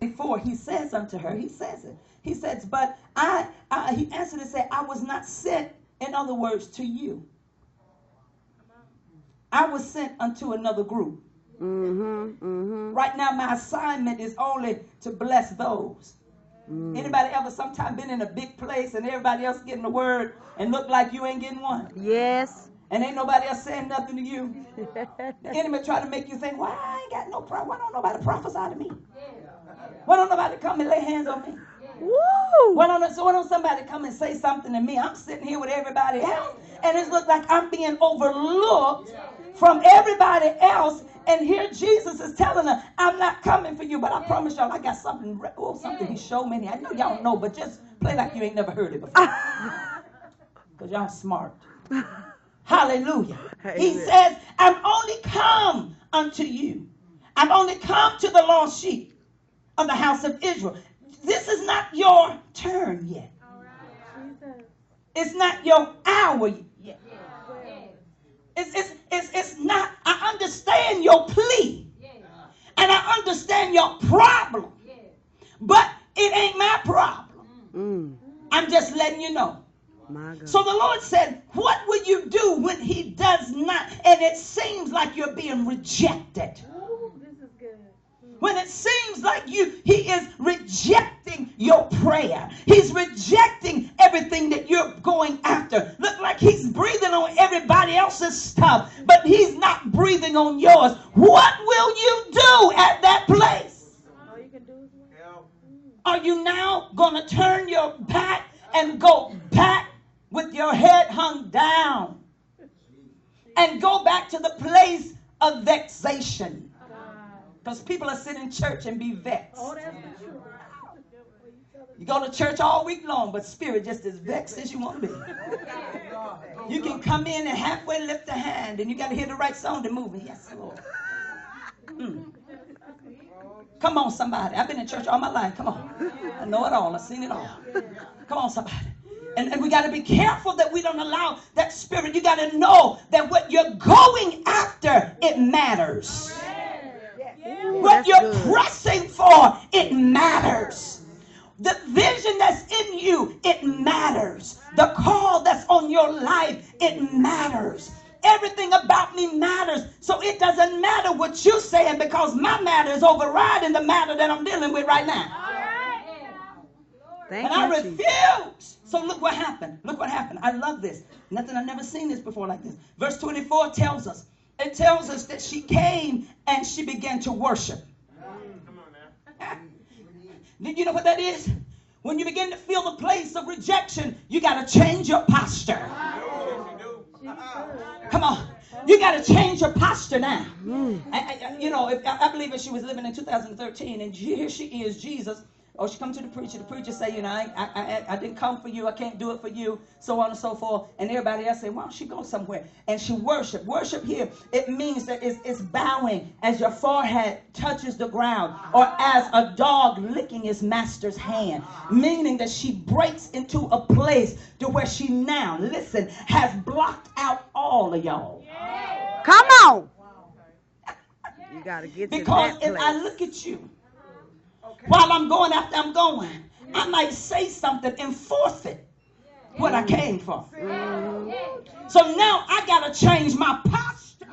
before he says unto her, he says it. He says, but he answered and said, I was not sent, in other words, to you. I was sent unto another group. Right now, my assignment is only to bless those. Anybody ever sometime been in a big place and everybody else getting the word and look like you ain't getting one? Yes. And ain't nobody else saying nothing to you? The enemy try to make you think, well, I ain't got no problem. Why don't nobody prophesy to me? Why don't nobody come and lay hands on me? Woo! Why don't somebody come and say something to me? I'm sitting here with everybody else, and it looks like I'm being overlooked from everybody else. And here Jesus is telling her, I'm not coming for you, but I promise y'all I got something he showed me. I know y'all know, but just play like you ain't never heard it before. Because y'all smart. Hallelujah. Amen. He says, I'm only come unto you. I'm only come to the lost sheep of the house of Israel. This is not your turn yet. It's not your hour yet. It's not. I understand your plea. And I understand your problem. But it ain't my problem. I'm just letting you know. So the Lord said, what will you do when he does not? And it seems like you're being rejected. When it seems like he is rejecting your prayer. He's rejecting everything that you're going after. Look like he's breathing on everybody else's stuff, but he's not breathing on yours. What will you do at that place? Are you now going to turn your back and go back with your head hung down and go back to the place of vexation? Because people are sitting in church and be vexed. You go to church all week long, but spirit just as vexed as you want to be. You can come in and halfway lift a hand, and you got to hear the right song to move it. Yes, Lord. Come on, somebody. I've been in church all my life. Come on. I know it all. I've seen it all. Come on, somebody. And we got to be careful that we don't allow that spirit. You got to know that what you're going after, it matters. What you're pressing for, it matters. The vision that's in you, it matters. The call that's on your life, it matters. Everything about me matters. So it doesn't matter what you're saying, because my matter is overriding the matter that I'm dealing with right now. And I refuse. So look what happened. Look what happened. I love this. I've never seen this before like this. Verse 24 tells us. It tells us that she came and she began to worship. Come on now. Did you know what that is? When you begin to feel the place of rejection, you got to change your posture. Come on. You got to change your posture now. I believe that she was living in 2013, and here she is, Jesus. Or she come to the preacher say, I didn't come for you, I can't do it for you, so on and so forth. And everybody else say, why don't she go somewhere? And she worship. Worship here, it means that it's bowing as your forehead touches the ground, or as a dog licking his master's hand. Meaning that she breaks into a place to where she now, listen, has blocked out all of y'all. Come on. You got to get to that place. Because if I look at you, while I'm going after I'm going, I might say something and forfeit what I came for. So now I got to change my posture.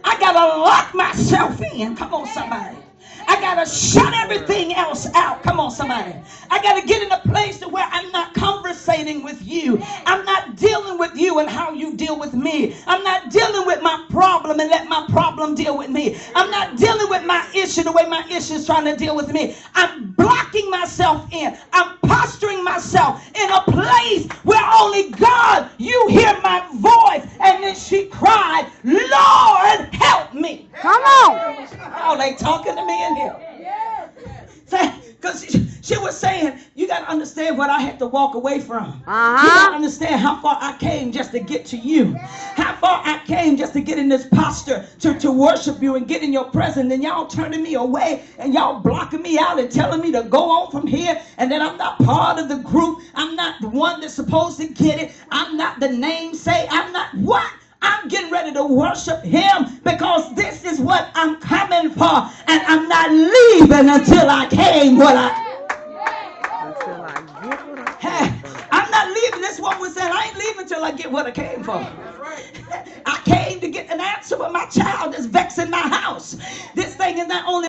I got to lock myself in. Come on, somebody. I got to shut everything else out. Come on, somebody. I got to get in a place to where I'm not conversating with you. I'm not dealing with you and how you deal with me. I'm not dealing with my problem and let my problem deal with me. I'm not dealing with my issue the way my issue is trying to deal with me. I'm blocking myself in. I'm posturing myself in a place where only God, you hear my voice. And then she cried, Lord, help me. Come on. Oh, they talking to me in here. Because she was saying, you got to understand what I had to walk away from. You got to understand how far I came just to get to you. How far I came just to get in this posture to worship you and get in your presence. And y'all turning me away and y'all blocking me out and telling me to go on from here. And then I'm not part of the group. I'm not the one that's supposed to get it. I'm not the namesake. I'm not what? I'm getting ready to worship him because this is what I'm coming for. And I'm not leaving until I came what I... I'm not leaving. This woman said, I ain't leaving until I get what I came for. I came to get an answer for my child that's vexing my house. This thing is not only